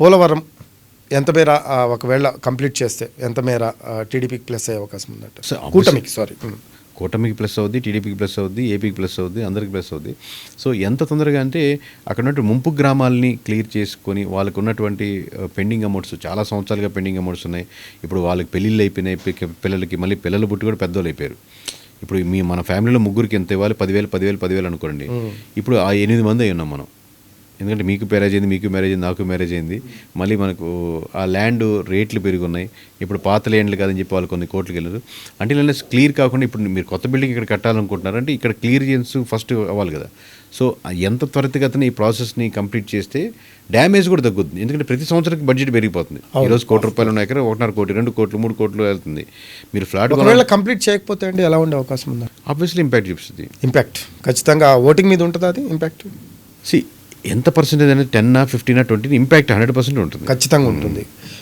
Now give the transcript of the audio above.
పోలవరం ఎంత మేర ఒకవేళ కంప్లీట్ చేస్తే ఎంత మేర టీడీపీకి ప్లస్ అయ్యే అవకాశం ఉందంట? కూటమికి ప్లస్ అవుద్ది, టీడీపీకి ప్లస్ అవుద్ది, ఏపీకి ప్లస్ అవుద్ది, అందరికి ప్లస్ అవుద్ది. సో ఎంత తొందరగా అంటే అక్కడ ఉన్నటువంటి ముంపు గ్రామాలని క్లియర్ చేసుకొని వాళ్ళకు ఉన్నటువంటి పెండింగ్ అమౌంట్స్, చాలా సంవత్సరాలుగా పెండింగ్ అమౌంట్స్ ఉన్నాయి. ఇప్పుడు వాళ్ళకి పెళ్ళిళ్ళు అయిపోయినాయి, పిల్లలకి మళ్ళీ పిల్లలు పుట్టి కూడా పెద్దోళ్ళు అయిపోయారు. ఇప్పుడు మన ఫ్యామిలీలో ముగ్గురికి ఎంత ఇవ్వాలి? 10,000 అనుకోండి. ఇప్పుడు ఆ 8 మంది అయి ఉన్నాం మనం. ఎందుకంటే మీకు మ్యారేజ్ అయింది, మీకు మ్యారేజ్ అయింది, నాకు మ్యారేజ్ అయింది. మళ్ళీ మనకు ఆ ల్యాండ్ రేట్లు పెరుగున్నాయి. ఇప్పుడు పాత ల్యాండ్లు కాదని చెప్పి వాళ్ళు కొన్ని కోట్లకి వెళ్ళారు. అంటే ఇలా క్లియర్ కాకుండా ఇప్పుడు మీరు కొత్త బిల్డింగ్ ఇక్కడ కట్టాలనుకుంటున్నారు అంటే ఇక్కడ క్లియరెన్స్ ఫస్ట్ అవ్వాలి కదా. సో ఎంత త్వరితగతిన ఈ ప్రాసెస్ని కంప్లీట్ చేస్తే డ్యామేజ్ కూడా తగ్గుతుంది. ఎందుకంటే ప్రతి సంవత్సరానికి బడ్జెట్ పెరిగిపోతుంది. ఈరోజు ₹1,00,00,000 ఉన్న ఎకరా 1.5 కోటి, 2 కోట్లు, 3 కోట్లు వెళ్తుంది. మీరు ఫ్లాట్ కంప్లీట్ చేయకపోతే అండి ఎలా ఉండే అవకాశం ఉందా? ఆబ్వియస్లీ ఇంపాక్ట్ చూపిస్తుంది. ఇంపాక్ట్ ఖచ్చితంగా ఓటింగ్ మీద ఉంటుంది. అది ఇంపాక్ట్ ఎంత పర్సెంటేజ్ అనేది 10, 15, 20 ఇంపాక్ట్ 100% ఉంటుంది, ఖచ్చితంగా ఉంటుంది.